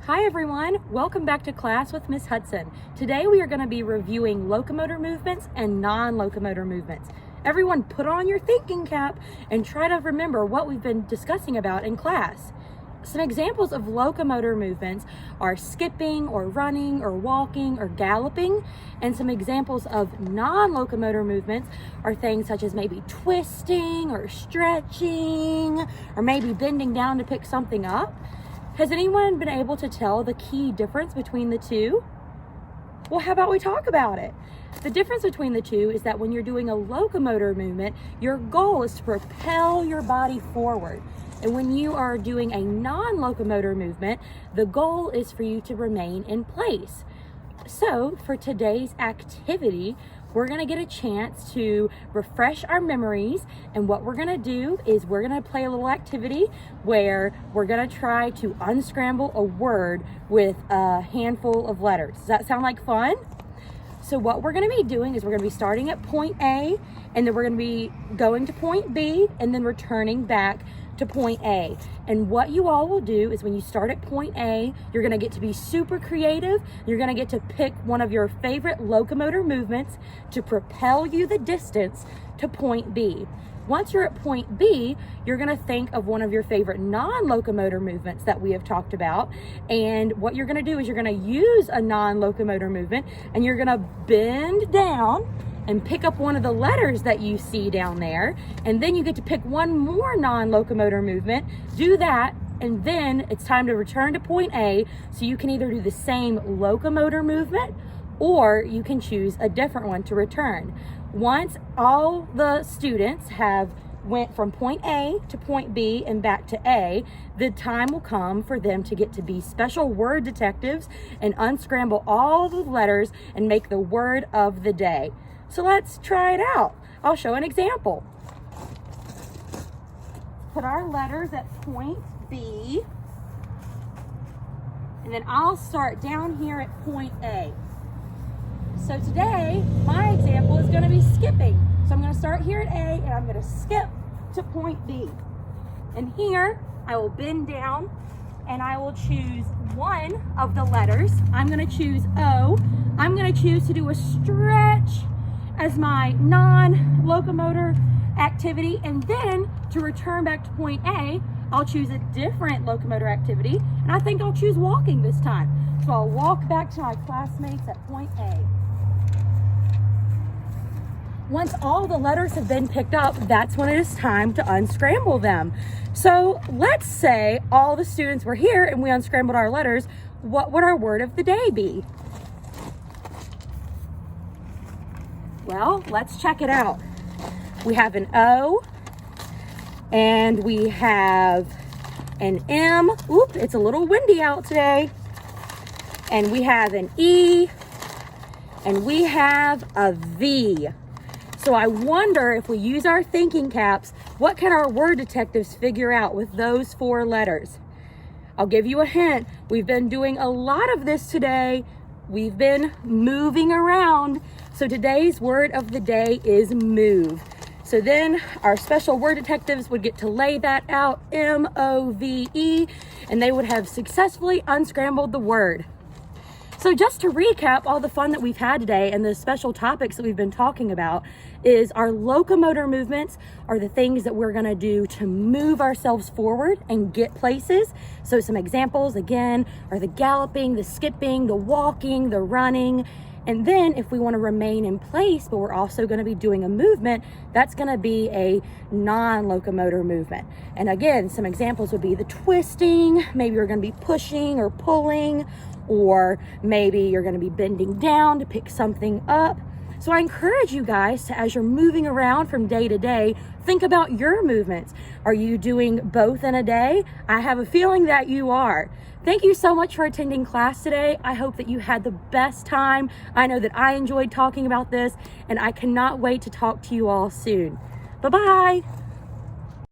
Hi everyone, welcome back to class with Miss Hudson. Today we are going to be reviewing locomotor movements and non-locomotor movements. Everyone put on your thinking cap and try to remember what we've been discussing about in class. Some examples of locomotor movements are skipping or running or walking or galloping, and some examples of non-locomotor movements are things such as maybe twisting or stretching or maybe bending down to pick something up. Has anyone been able to tell the key difference between the two? Well, how about we talk about it? The difference between the two is that when you're doing a locomotor movement, your goal is to propel your body forward. And when you are doing a non-locomotor movement, the goal is for you to remain in place. So for today's activity, we're going to get a chance to refresh our memories, and what we're going to do is we're going to play a little activity where we're going to try to unscramble a word with a handful of letters. Does that sound like fun? So what we're going to be doing is we're going to be starting at point A, and then we're going to be going to point B, and then returning back to point A. And what you all will do is when you start at point A, you're going to get to be super creative. You're going to get to pick one of your favorite locomotor movements to propel you the distance to point B. Once you're at point B, you're going to think of one of your favorite non-locomotor movements that we have talked about. And what you're going to do is you're going to use a non-locomotor movement, and you're going to bend down and pick up one of the letters that you see down there, and then you get to pick one more non-locomotor movement, do that, and then it's time to return to point A, so you can either do the same locomotor movement or you can choose a different one to return. Once all the students have went from point A to point B and back to A, the time will come for them to get to be special word detectives and unscramble all the letters and make the word of the day. So let's try it out. I'll show an example. Put our letters at point B, and then I'll start down here at point A. So today, my example is going to be skipping. So I'm going to start here at A, and I'm going to skip to point B. And here, I will bend down, and I will choose one of the letters. I'm going to choose O. I'm going to choose to do a stretch as my non-locomotor activity, and then to return back to point A, I'll choose a different locomotor activity, and I think I'll choose walking this time. So I'll walk back to my classmates at point A. Once all the letters have been picked up, that's when it is time to unscramble them. So let's say all the students were here and we unscrambled our letters. What would our word of the day be? Well, let's check it out. We have an O, and we have an M. Oop, it's a little windy out today. And we have an E, and we have a V. So I wonder, if we use our thinking caps, what can our word detectives figure out with those four letters? I'll give you a hint. We've been doing a lot of this today. We've been moving around. So today's word of the day is move. So then our special word detectives would get to lay that out, M-O-V-E, and they would have successfully unscrambled the word. So just to recap all the fun that we've had today and the special topics that we've been talking about is our locomotor movements are the things that we're gonna do to move ourselves forward and get places. So some examples again are the galloping, the skipping, the walking, the running. And then if we want to remain in place, but we're also going to be doing a movement, that's going to be a non-locomotor movement. And again, some examples would be the twisting, maybe you're going to be pushing or pulling, or maybe you're going to be bending down to pick something up. So I encourage you guys to, as you're moving around from day to day, think about your movements. Are you doing both in a day? I have a feeling that you are. Thank you so much for attending class today. I hope that you had the best time. I know that I enjoyed talking about this, and I cannot wait to talk to you all soon. Bye-bye.